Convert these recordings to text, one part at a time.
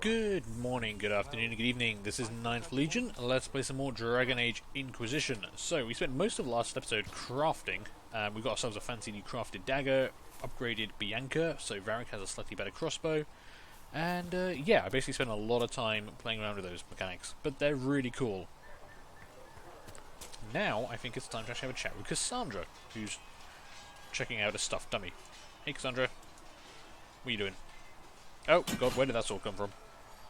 Good morning, good afternoon, good evening. This is Ninth Legion. Let's play some more Dragon Age Inquisition. So, we spent most of the last episode crafting. We got ourselves a fancy new crafted dagger, upgraded Bianca, so Varric has a slightly better crossbow. And, yeah, I basically spent a lot of time playing around with those mechanics. But they're really cool. Now, I think it's time to actually have a chat with Cassandra, who's checking out a stuffed dummy. Hey, Cassandra. What are you doing? Oh, God, where did that sword come from?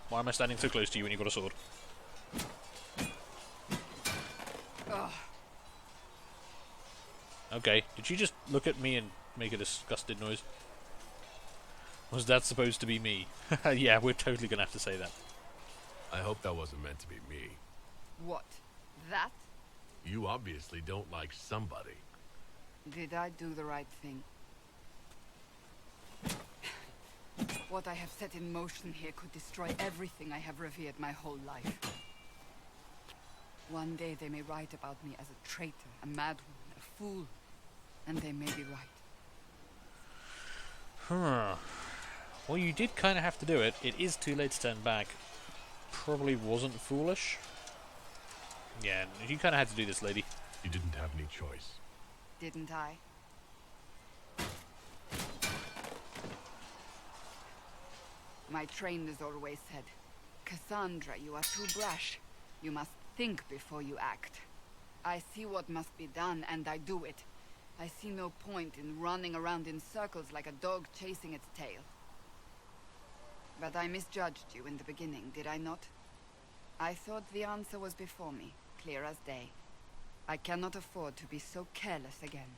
Why am I standing so close to you when you've got a sword? Ugh. Okay, did you just look at me and make a disgusted noise? Was that supposed to be me? Yeah, we're totally gonna have to say that. I hope that wasn't meant to be me. What? That? You obviously don't like somebody. Did I do the right thing? What I have set in motion here could destroy everything I have revered my whole life. One day they may write about me as a traitor, a madwoman, a fool, and they may be right. Huh. Well, you did kind of have to do it. It is too late to turn back. Probably wasn't foolish. Yeah, you kind of had to do this, lady. You didn't have any choice. Didn't I? My trainers always said, Cassandra, you are too brash. You must think before you act. I see what must be done, and I do it. I see no point in running around in circles like a dog chasing its tail. But I misjudged you in the beginning, did I not? I thought the answer was before me, clear as day. I cannot afford to be so careless again.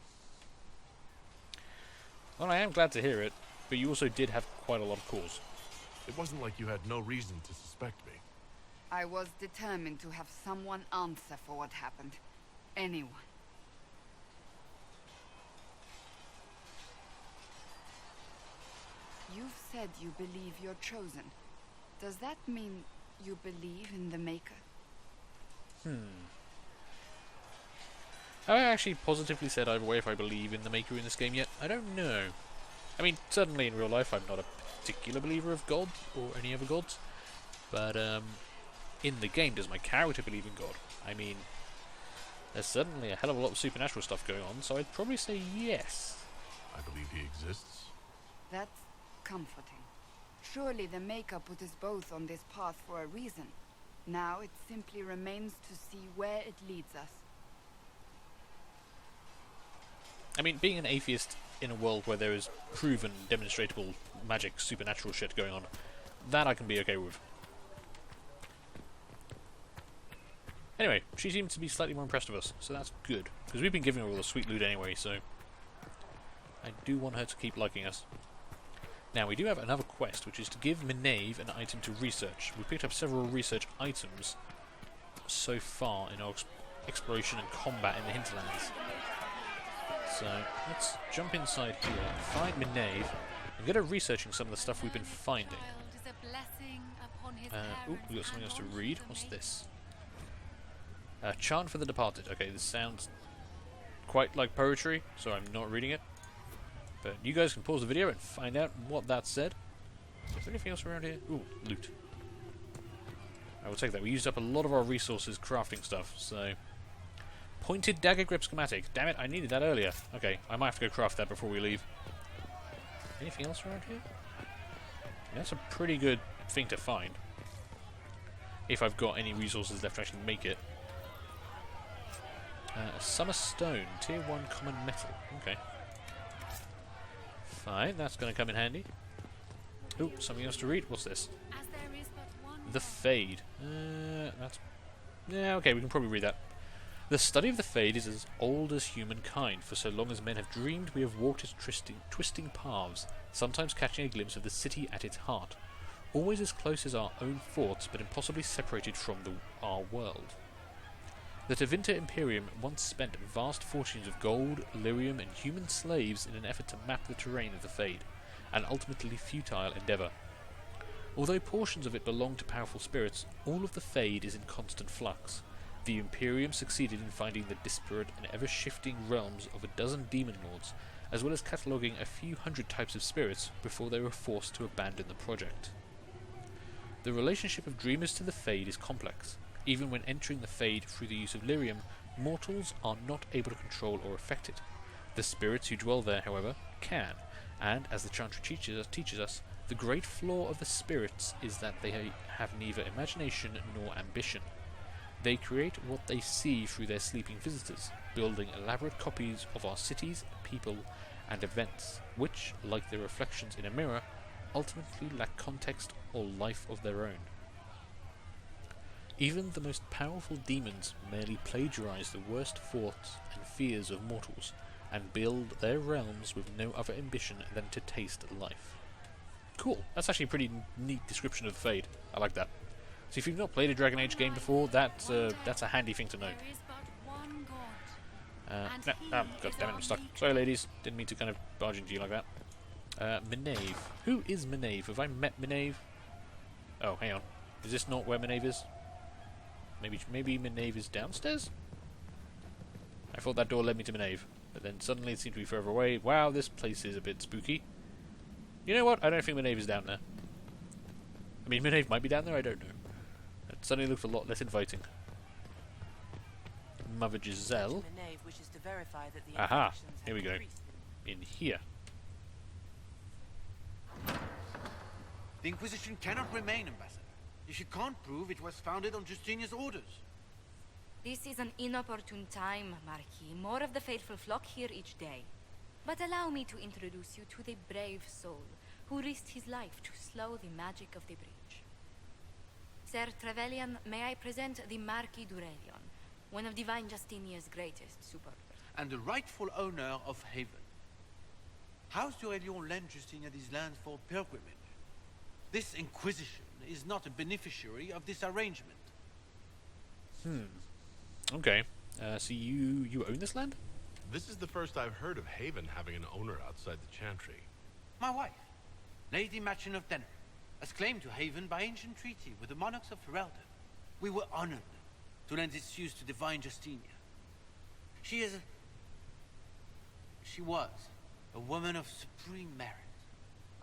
Well, I am glad to hear it, but you also did have quite a lot of cause. It wasn't like you had no reason to suspect me. I was determined to have someone answer for what happened. Anyone. You've said you believe you're chosen. Does that mean you believe in the Maker? Have I actually positively said either way if I believe in the Maker in this game yet? I don't know. I mean, certainly in real life I'm not a particular believer of God, or any other gods. But, in the game, does my character believe in God? I mean, there's certainly a hell of a lot of supernatural stuff going on, so I'd probably say yes. I believe he exists. That's comforting. Surely the Maker put us both on this path for a reason. Now it simply remains to see where it leads us. I mean, being an atheist in a world where there is proven, demonstrable magic, supernatural shit going on, that I can be okay with. Anyway, she seems to be slightly more impressed with us, so that's good. Because we've been giving her all the sweet loot anyway, so I do want her to keep liking us. Now, we do have another quest, which is to give Minave an item to research. We picked up several research items so far in our exploration and combat in the hinterlands. So, let's jump inside here, find Minave, and get her researching some of the stuff we've been finding. Ooh, we got something else to read. What's this? Chant for the Departed. Okay, this sounds quite like poetry, so I'm not reading it. But you guys can pause the video and find out what that said. Is there anything else around here? Ooh, loot. I will take that. We used up a lot of our resources crafting stuff, so... Pointed dagger grip schematic. Damn it, I needed that earlier. Okay, I might have to go craft that before we leave. Anything else around here? That's a pretty good thing to find. If I've got any resources left to actually make it. Summer Stone, Tier 1 Common Metal. Okay. Fine, that's going to come in handy. Ooh, something else to read. What's this? The Fade. That's... Yeah, okay, we can probably read that. The study of the Fade is as old as humankind. For so long as men have dreamed, we have walked its twisting paths, sometimes catching a glimpse of the city at its heart. Always as close as our own thoughts, but impossibly separated from our world. The Tevinter Imperium once spent vast fortunes of gold, lyrium, and human slaves in an effort to map the terrain of the Fade, an ultimately futile endeavour. Although portions of it belong to powerful spirits, all of the Fade is in constant flux. The Imperium succeeded in finding the disparate and ever-shifting realms of a dozen demon lords, as well as cataloguing a few hundred types of spirits before they were forced to abandon the project. The relationship of dreamers to the Fade is complex. Even when entering the Fade through the use of lyrium, mortals are not able to control or affect it. The spirits who dwell there, however, can, and as the Chantry teaches us, the great flaw of the spirits is that they have neither imagination nor ambition. They create what they see through their sleeping visitors, building elaborate copies of our cities, people, and events, which, like their reflections in a mirror, ultimately lack context or life of their own. Even the most powerful demons merely plagiarize the worst thoughts and fears of mortals, and build their realms with no other ambition than to taste life. Cool. That's actually a pretty neat description of the Fade. I like that. So if you've not played a Dragon Age game before, that's a handy thing to know. God damn it, I'm stuck. Sorry ladies, didn't mean to kind of barge into you like that. Minave. Who is Minave? Have I met Minave? Oh, hang on. Is this not where Minave is? Maybe Minave is downstairs? I thought that door led me to Minave, but then suddenly it seemed to be further away. Wow, this place is a bit spooky. You know what? I don't think Minave is down there. I mean, Minave might be down there, I don't know. It suddenly looks a lot less inviting. Mother Giselle. Aha, here we go. In here. The Inquisition cannot remain, Ambassador, if you can't prove it was founded on Justinian's orders. This is an inopportune time, Marquis. More of the faithful flock here each day. But allow me to introduce you to the brave soul who risked his life to slow the magic of the breach. Sir Trevelyan, may I present the Marquis d'Aurelion, one of Divine Justinia's greatest supporters. And the rightful owner of Haven. House d'Aurelion lent Justinia these lands for pilgrimage. This Inquisition is not a beneficiary of this arrangement. Okay. So you own this land? This is the first I've heard of Haven having an owner outside the Chantry. My wife, Lady Machin of Denner, has claimed to Haven by ancient treaty with the monarchs of Ferelden. We were honored to lend its use to Divine Justinia. She was a woman of supreme merit.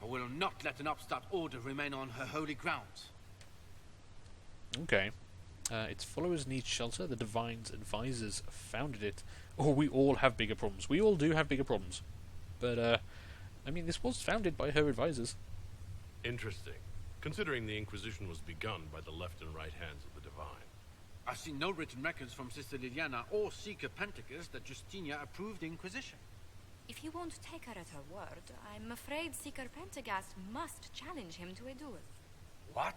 I will not let an upstart order remain on her holy grounds. Okay. Its followers need shelter. The Divine's advisors founded it. Or we all have bigger problems. We all do have bigger problems. But, I mean, this was founded by her advisors. Interesting, considering the Inquisition was begun by the left and right hands of the Divine. I've seen no written records from Sister Liliana or Seeker Penticus that Justinia approved the Inquisition. If you won't take her at her word, I'm afraid Seeker Pentagast must challenge him to a duel. What?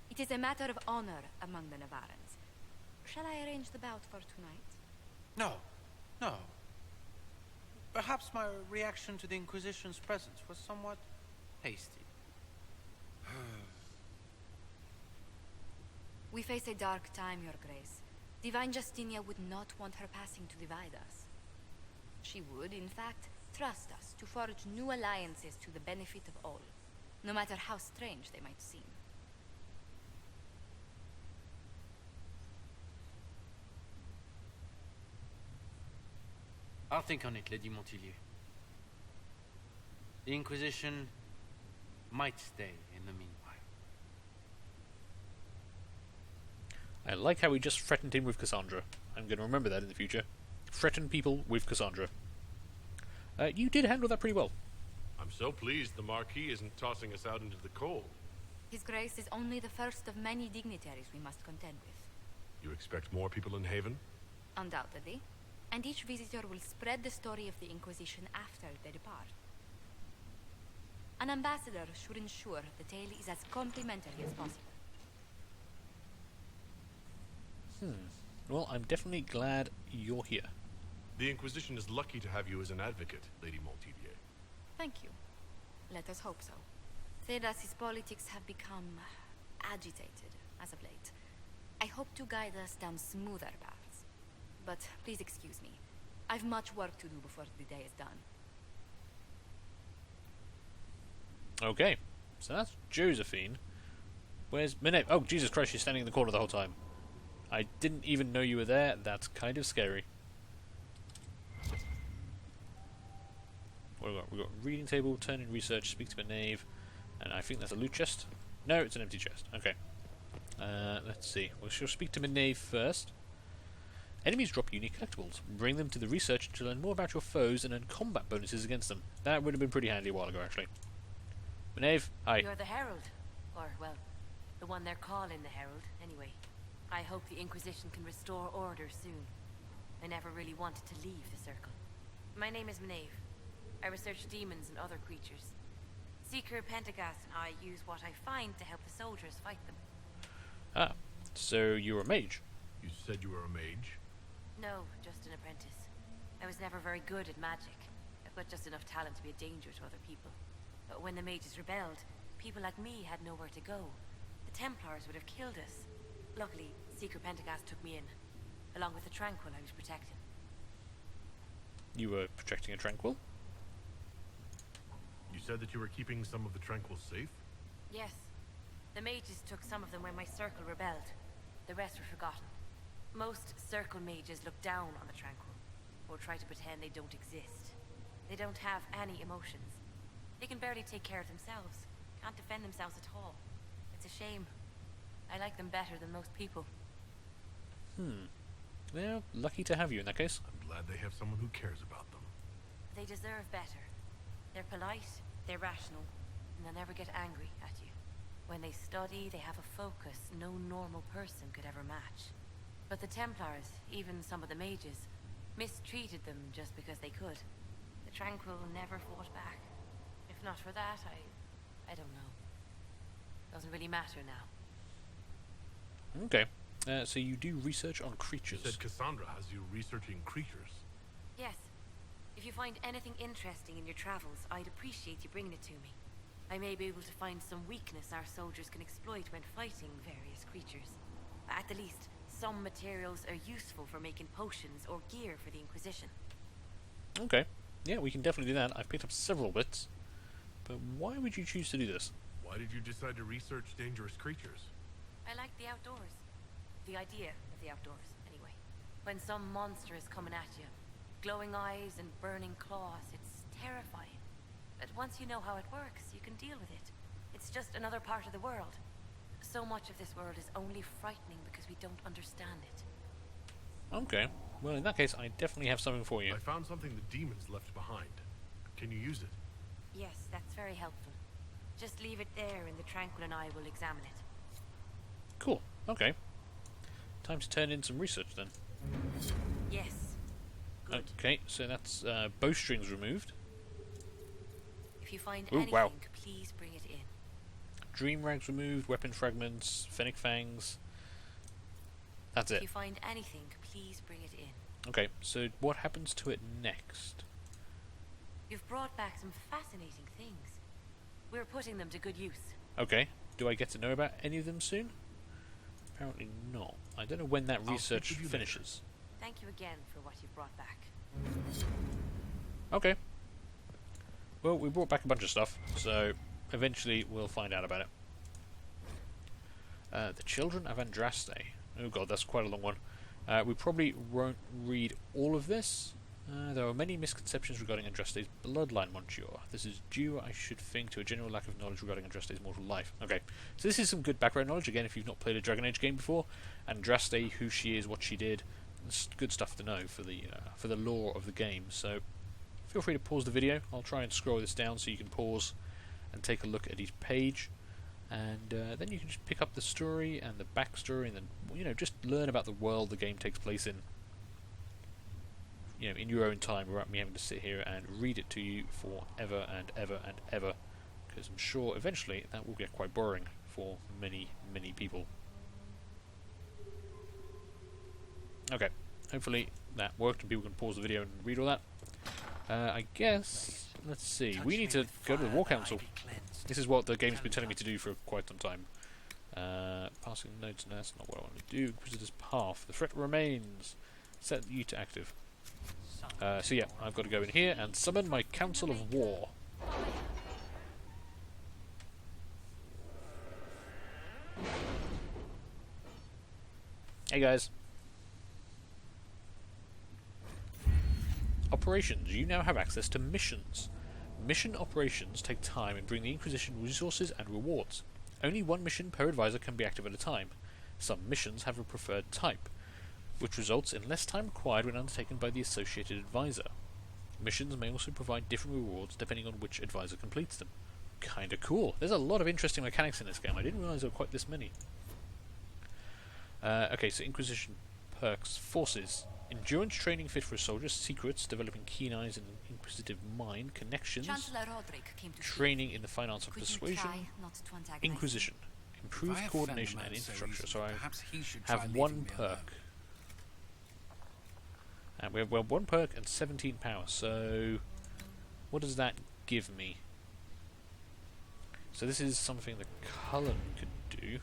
It is a matter of honor among the Navarrans. Shall I arrange the bout for tonight? No. No. Perhaps my reaction to the Inquisition's presence was somewhat hasty. We face a dark time, Your Grace. Divine Justinia would not want her passing to divide us. She would, in fact, trust us to forge new alliances to the benefit of all, no matter how strange they might seem. I'll think on it, Lady Montillier. The Inquisition might stay in the meanwhile. I like how we just threatened him with Cassandra. I'm going to remember that in the future. Threaten people with Cassandra. You did handle that pretty well. I'm so pleased the Marquis isn't tossing us out into the cold. His Grace is only the first of many dignitaries we must contend with. You expect more people in Haven? Undoubtedly. And each visitor will spread the story of the Inquisition after they depart. An ambassador should ensure the tale is as complimentary as possible. Well, I'm definitely glad you're here. The Inquisition is lucky to have you as an advocate, Lady Montillier. Thank you. Let us hope so. Thedas's politics have become agitated as of late. I hope to guide us down smoother paths. But please excuse me. I've much work to do before the day is done. Okay, so that's Josephine. Where's Minette? Oh, Jesus Christ, she's standing in the corner the whole time. I didn't even know you were there. That's kind of scary. What have we got? We've got reading table, turn in research, speak to a knave, and I think that's a loot chest. No, it's an empty chest. Okay. Let's see. We shall speak to Manev first. Enemies drop unique collectibles. Bring them to the researcher to learn more about your foes and earn combat bonuses against them. That would have been pretty handy a while ago, actually. Manev, hi. You're the Herald. Or, well, the one they're calling the Herald, anyway. I hope the Inquisition can restore order soon. I never really wanted to leave the Circle. My name is Manev. I research demons and other creatures. Seeker Pentagast and I use what I find to help the soldiers fight them. Ah, so you're a mage? You said you were a mage? No, just an apprentice. I was never very good at magic. I've got just enough talent to be a danger to other people. But when the mages rebelled, people like me had nowhere to go. The Templars would have killed us. Luckily, Seeker Pentagast took me in, along with the Tranquil I was protecting. You were protecting a Tranquil? You said that you were keeping some of the Tranquils safe? Yes. The mages took some of them when my Circle rebelled. The rest were forgotten. Most Circle mages look down on the Tranquil, or try to pretend they don't exist. They don't have any emotions. They can barely take care of themselves, can't defend themselves at all. It's a shame. I like them better than most people. Well, lucky to have you in that case. I'm glad they have someone who cares about them. They deserve better. They're polite, they're rational, and they'll never get angry at you. When they study, they have a focus no normal person could ever match. But the Templars, even some of the mages, mistreated them just because they could. The Tranquil never fought back. If not for that, I don't know. Doesn't really matter now. Okay. So you do research on You creatures. said Cassandra has you researching creatures. Yes. If you find anything interesting in your travels, I'd appreciate you bringing it to me. I may be able to find some weakness our soldiers can exploit when fighting various creatures. At the least, some materials are useful for making potions or gear for the Inquisition. Okay. Yeah, we can definitely do that. I've picked up several bits. But why would you choose to do this? Why did you decide to research dangerous creatures? I like the outdoors. The idea of the outdoors, anyway. When some monster is coming at you, glowing eyes and burning claws, it's terrifying. But once you know how it works, you can deal with it. It's just another part of the world. So much of this world is only frightening because we don't understand it. Okay. Well, in that case, I definitely have something for you. I found something the demons left behind. Can you use it? Yes, that's very helpful. Just leave it there and the Tranquil and I will examine it. Cool. Okay. Time to turn in some research then. Yes. Good. Okay, so that's bowstrings removed. If you find Ooh, anything, wow. please bring it in. Dream rags removed, weapon fragments, fennec fangs. That's If it. you find anything, please bring it in. Okay, so what happens to it next? You've brought back some fascinating things. We're putting them to good use. Okay, do I get to know about any of them soon? Apparently not. I don't know when that I'll research speak with you finishes. Thank you again for what you've brought back. Okay. Well, we brought back a bunch of stuff, so eventually we'll find out about it. The Children of Andraste. Oh god, that's quite a long one. We probably won't read all of this. There are many misconceptions regarding Andraste's bloodline, Monsieur. This is due, I should think, to a general lack of knowledge regarding Andraste's mortal life. Okay, so this is some good background knowledge, again, if you've not played a Dragon Age game before. Andraste, who she is, what she did. It's good stuff to know for the lore of the game, so feel free to pause the video. I'll try and scroll this down so you can pause and take a look at each page. And then you can just pick up the story and the backstory and then, just learn about the world the game takes place in. In your own time, without me having to sit here and read it to you for ever and ever and ever, because I'm sure eventually that will get quite boring for many, many people. Okay, hopefully that worked and people can pause the video and read all that. I guess, let's see, we need to go to the War Council. This is what the game's been telling me to do for quite some time. Passing notes, and that's not what I want to do. Inquisitor's Path, the threat remains. Set you to active. So yeah, I've got to go in here and summon my Council of War. Hey guys. Operations. You now have access to missions. Mission operations take time and bring the Inquisition resources and rewards. Only one mission per advisor can be active at a time. Some missions have a preferred type, which results in less time required when undertaken by the associated advisor. Missions may also provide different rewards depending on which advisor completes them. Kinda cool. There's a lot of interesting mechanics in this game. I didn't realise there were quite this many. Okay, so Inquisition perks. Forces. Endurance training fit for a soldier. Secrets. Developing keen eyes and an inquisitive mind. Connections. Chancellor Roderick came to Training in the fine arts of Could you persuasion. try not to antagonize Inquisition. If I Improved offend coordination the and man so infrastructure. easily, So I perhaps he should try have leaving one me alone. perk. And we have well, 1 perk and 17 power. So what does that give me? So this is something that Cullen could do.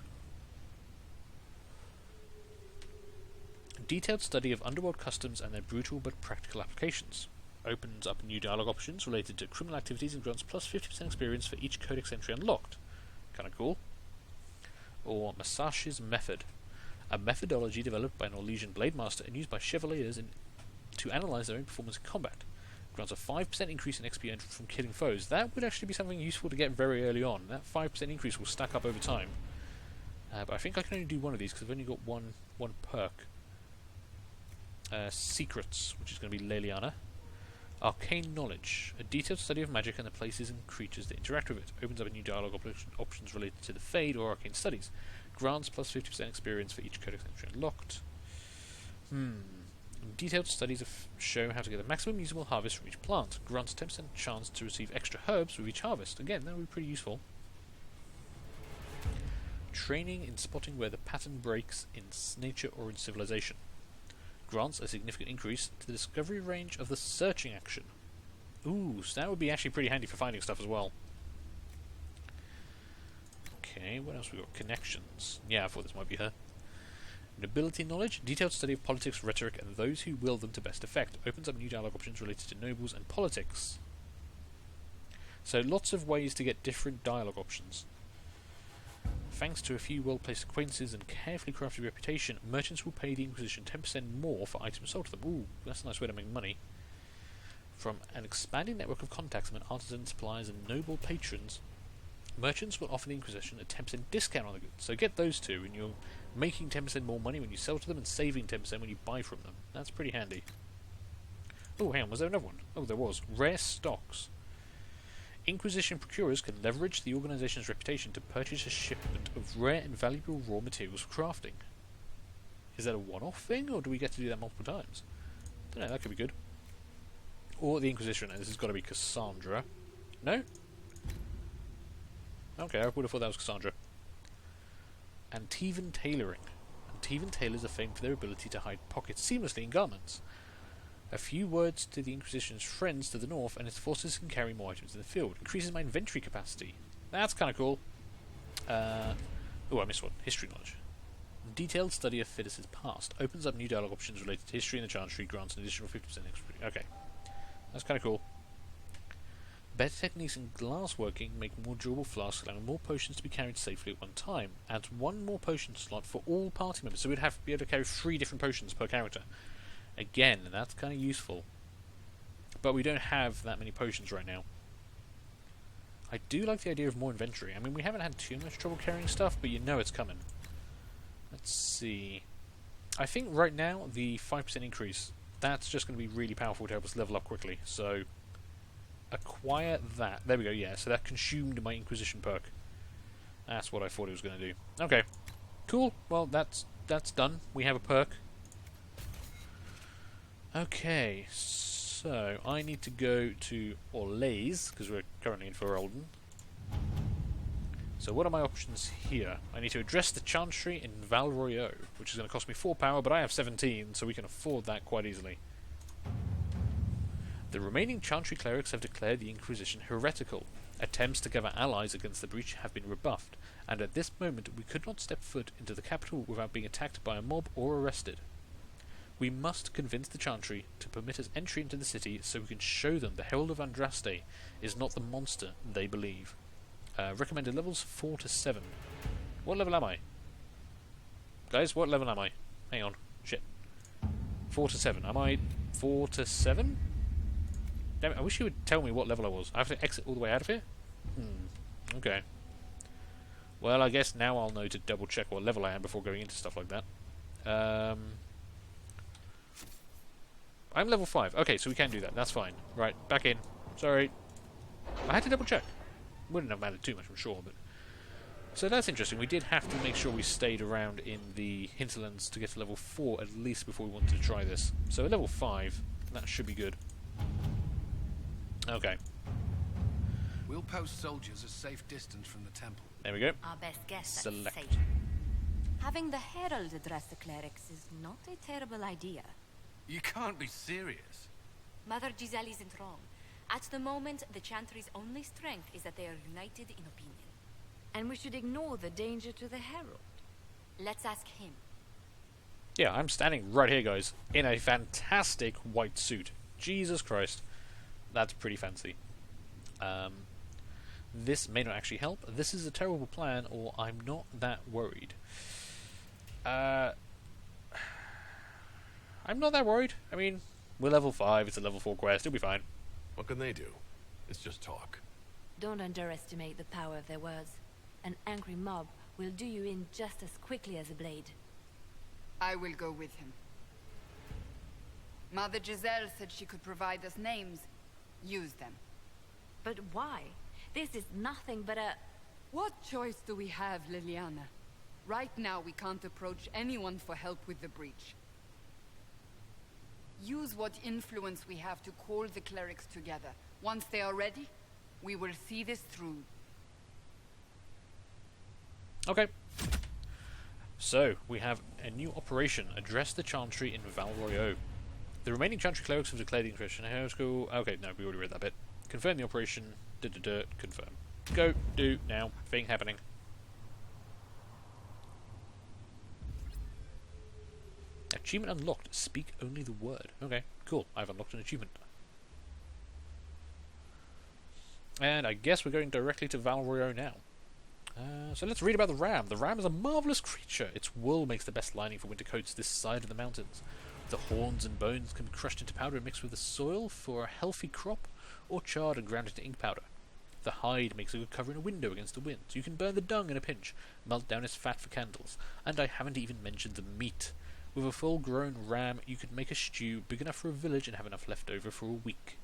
Detailed study of underworld customs and their brutal but practical applications. Opens up new dialogue options related to criminal activities and grants plus 50% experience for each codex entry unlocked. Kinda cool. Or Masash's Method. A methodology developed by an Orlesian blade master and used by chevaliers to analyse their own performance in combat. Grants a 5% increase in XP earned from killing foes. That would actually be something useful to get very early on. That 5% increase will stack up over time. But I think I can only do one of these because I've only got one perk. Secrets, which is going to be Leliana. Arcane Knowledge. A detailed study of magic and the places and creatures that interact with it. Opens up a new dialogue options related to the Fade or Arcane Studies. Grants plus 50% experience for each codex entry unlocked. Detailed studies show how to get the maximum usable harvest from each plant. Grants 10% chance to receive extra herbs with each harvest. Again, that would be pretty useful. Training in spotting where the pattern breaks in nature or in civilization. Grants a significant increase to the discovery range of the searching action. Ooh, so that would be actually pretty handy for finding stuff as well. Okay, what else we got? Connections. Yeah, I thought this might be her. Nobility knowledge, detailed study of politics, rhetoric, and those who wield them to best effect. Opens up new dialogue options related to nobles and politics. So lots of ways to get different dialogue options. Thanks to a few well-placed acquaintances and carefully crafted reputation, merchants will pay the Inquisition 10% more for items sold to them. Ooh, that's a nice way to make money. From an expanding network of contacts among artisans, suppliers, and noble patrons, merchants will offer the Inquisition a 10% discount on the goods. So get those two, and you're making 10% more money when you sell to them and saving 10% when you buy from them. That's pretty handy. Oh, hang on, was there another one? Oh, there was. Rare stocks. Inquisition procurers can leverage the organization's reputation to purchase a shipment of rare and valuable raw materials for crafting. Is that a one-off thing, or do we get to do that multiple times? I don't know, that could be good. Or the Inquisition, and this has got to be Cassandra. No? Okay, I would have thought that was Cassandra. Antivan tailoring. Antivan tailors are famed for their ability to hide pockets seamlessly in garments. A few words to the Inquisition's friends to the north, and its forces can carry more items in the field. Increases my inventory capacity. That's kind of cool. Oh, I missed one. History knowledge. Detailed study of Fidus' past. Opens up new dialogue options related to history in the Chantry. Grants an additional 50% XP. Okay. That's kind of cool. Better techniques in glassworking make more durable flasks, allowing more potions to be carried safely at one time. Adds one more potion slot for all party members, so we'd have to be able to carry 3 different potions per character. Again, that's kind of useful. But we don't have that many potions right now. I do like the idea of more inventory. I mean, we haven't had too much trouble carrying stuff, but you know it's coming. Let's see. I think right now, the 5% increase, that's just going to be really powerful to help us level up quickly. So, acquire that. There we go, yeah. So that consumed my Inquisition perk. That's what I thought it was going to do. Okay. Cool. Well, that's done. We have a perk. Okay, so I need to go to Royeaux, because we're currently in for Olden. So what are my options here? I need to address the Chantry in Royeaux, which is going to cost me 4 power, but I have 17, so we can afford that quite easily. The remaining Chantry clerics have declared the Inquisition heretical. Attempts to gather allies against the breach have been rebuffed, and at this moment we could not step foot into the capital without being attacked by a mob or arrested. We must convince the Chantry to permit us entry into the city so we can show them the Herald of Andraste is not the monster they believe. Recommended levels 4 to 7. What level am I? Guys, what level am I? Hang on. Shit. 4 to 7. Am I 4 to 7? Damn it, I wish you would tell me what level I was. I have to exit all the way out of here? Okay. Well, I guess now I'll know to double check what level I am before going into stuff like that. I'm level 5. Okay, so we can do that. That's fine. Right, back in. Sorry. I had to double check. Wouldn't have mattered too much, I'm sure, but... So that's interesting. We did have to make sure we stayed around in the hinterlands to get to level 4 at least before we wanted to try this. So at level 5, that should be good. Okay. We'll post soldiers a safe distance from the temple. There we go. Our best guess that's Select. safe. Having the herald address the clerics is not a terrible idea. You can't be serious. Mother Giselle isn't wrong. At the moment, the Chantry's only strength is that they are united in opinion. And we should ignore the danger to the herald. Let's ask him. Yeah, I'm standing right here, guys, in a fantastic white suit. Jesus Christ. That's pretty fancy. This may not actually help. This is a terrible plan, or I'm not that worried. I'm not that worried. I mean, we're level 5, it's a level 4 quest, it'll be fine. What can they do? It's just talk. Don't underestimate the power of their words. An angry mob will do you in just as quickly as a blade. I will go with him. Mother Giselle said she could provide us names. Use them. But why? This is nothing but a... What choice do we have, Liliana? Right now we can't approach anyone for help with the breach. Use what influence we have to call the clerics together. Once they are ready, we will see this through. Okay. So, we have a new operation. Address the Chantry in Royeaux. The remaining Chantry clerics have declared the Inquisition. Okay, no, we already read that bit. Confirm the operation. Confirm. Go, do, now. Thing happening. Achievement unlocked. Speak only the word. Okay, cool. I've unlocked an achievement. And I guess we're going directly to Royeaux now. So let's read about the ram. The ram is a marvellous creature. Its wool makes the best lining for winter coats this side of the mountains. The horns and bones can be crushed into powder and mixed with the soil for a healthy crop, or charred and ground into ink powder. The hide makes a good cover in a window against the wind. You can burn the dung in a pinch, melt down its fat for candles. And I haven't even mentioned the meat. With a full-grown ram, you could make a stew big enough for a village and have enough left over for a week.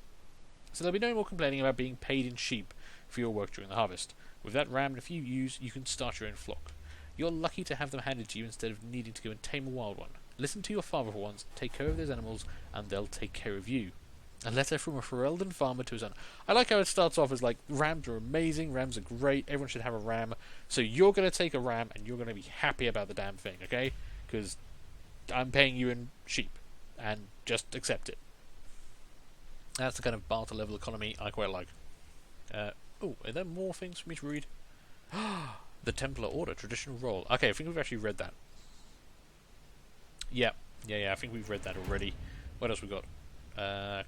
So there'll be no more complaining about being paid in sheep for your work during the harvest. With that ram and a few ewes, you can start your own flock. You're lucky to have them handed to you instead of needing to go and tame a wild one. Listen to your father for once, take care of those animals, and they'll take care of you. A letter from a Ferelden farmer to his son. I like how it starts off as like, rams are amazing, rams are great, everyone should have a ram. So you're going to take a ram, and you're going to be happy about the damn thing, okay? Because I'm paying you in sheep, and just accept it. That's the kind of barter level economy I quite like. Oh, are there more things for me to read? The Templar Order, traditional role. Okay, I think we've actually read that. Yeah, I think we've read that already. What else we got?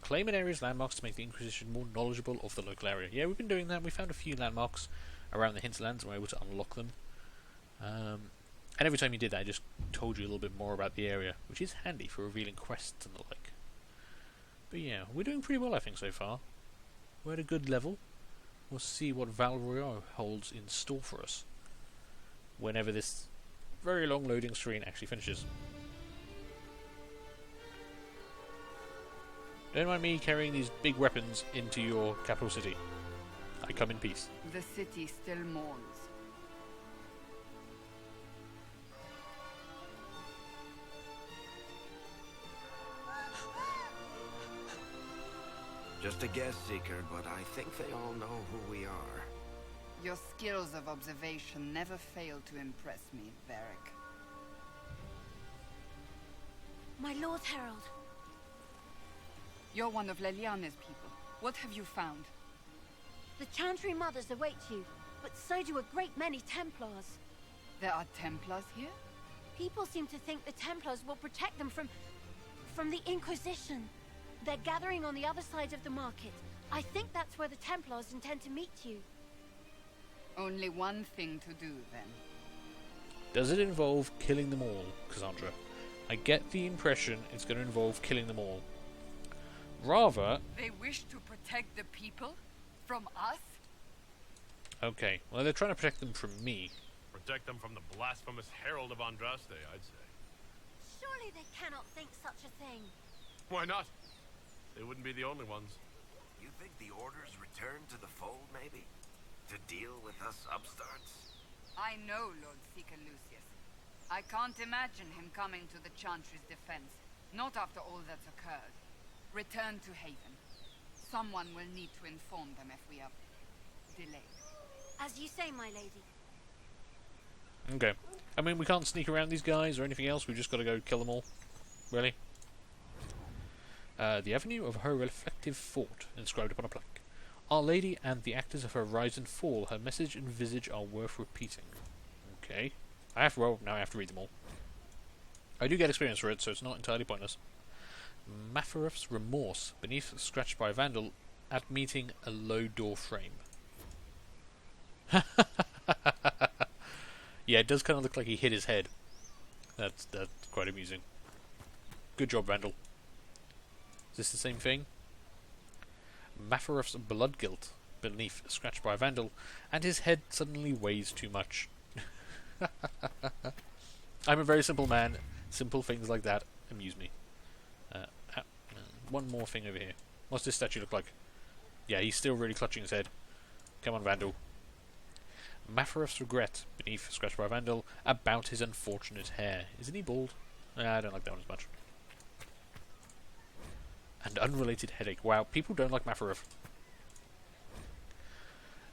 Claim an area's landmarks to make the Inquisition more knowledgeable of the local area. Yeah, we've been doing that. We found a few landmarks around the hinterlands and we're able to unlock them. And every time you did that, it just told you a little bit more about the area, which is handy for revealing quests and the like. But yeah, we're doing pretty well, I think, so far. We're at a good level. We'll see what Royeaux holds in store for us whenever this very long loading screen actually finishes. Don't mind me carrying these big weapons into your capital city. I come in peace. The city still mourns. Just a guest seeker, but I think they all know who we are. Your skills of observation never fail to impress me, Varric. My Lord Herald. You're one of Leliana's people. What have you found? The Chantry mothers await you, but so do a great many Templars. There are Templars here? People seem to think the Templars will protect them from the Inquisition. They're gathering on the other side of the market. I think that's where the Templars intend to meet you. Only one thing to do, then. Does it involve killing them all, Cassandra? I get the impression it's going to involve killing them all. Rather... They wish to protect the people? From us? Okay, well they're trying to protect them from me. protect them from the blasphemous herald of Andraste, I'd say. Surely they cannot think such a thing. Why not? They wouldn't be the only ones. You think the Order's return to the fold, maybe? To deal with us upstarts? I know Lord Seeker Lucius. I can't imagine him coming to the Chantry's defense. Not after all that's occurred. Return to Haven. Someone will need to inform them if we are delayed. As you say, my lady. Okay. I mean, we can't sneak around these guys or anything else. We've just got to go kill them all. Really? The Avenue of Her Reflective Fort, inscribed upon a plaque. Our Lady and the actors of her rise and fall, her message and visage are worth repeating. Okay. Now I have to read them all. I do get experience for it, so it's not entirely pointless. Mafaruf's remorse, beneath scratched by a vandal, at meeting a low door frame. Yeah, it does kind of look like he hit his head. That's quite amusing. Good job, Vandal. Is this the same thing? Mafaruf's blood guilt, beneath scratched by a vandal, and his head suddenly weighs too much. I'm a very simple man. Simple things like that amuse me. One more thing over here. What's this statue look like? Yeah, he's still really clutching his head. Come on, Vandal. Mafaruf's regret, beneath scratched by a vandal, about his unfortunate hair. Isn't he bald? I don't like that one as much. And unrelated headache. Wow, people don't like Mafaruf.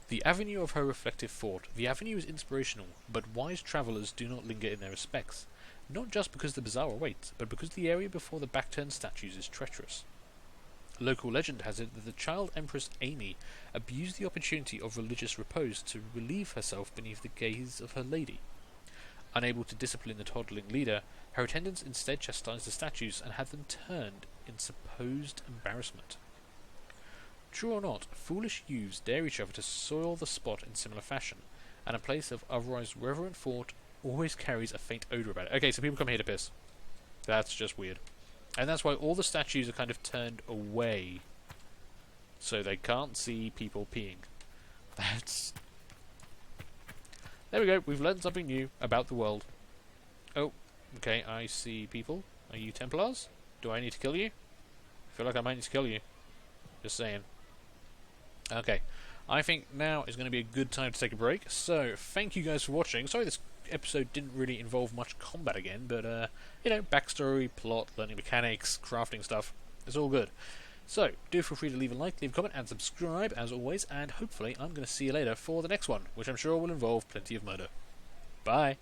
The Avenue of Her Reflective Fort. The avenue is inspirational, but wise travellers do not linger in their respects. Not just because the bazaar awaits, but because the area before the back-turned statues is treacherous. Local legend has it that the child Empress Amy abused the opportunity of religious repose to relieve herself beneath the gaze of her lady. Unable to discipline the toddling leader, her attendants instead chastised the statues and had them turned in supposed embarrassment. True or not, foolish youths dare each other to soil the spot in similar fashion, and a place of otherwise reverent thought always carries a faint odour about it. Okay, so people come here to piss. That's just weird. And that's why all the statues are kind of turned away, so they can't see people peeing. That's... There we go, we've learned something new about the world. Oh, okay, I see people. Are you Templars? Do I need to kill you? I feel like I might need to kill you. Just saying. Okay, I think now is going to be a good time to take a break. So, thank you guys for watching. Sorry this episode didn't really involve much combat again, but, you know, backstory, plot, learning mechanics, crafting stuff. It's all good. So, do feel free to leave a like, leave a comment, and subscribe, as always, and hopefully I'm going to see you later for the next one, which I'm sure will involve plenty of murder. Bye!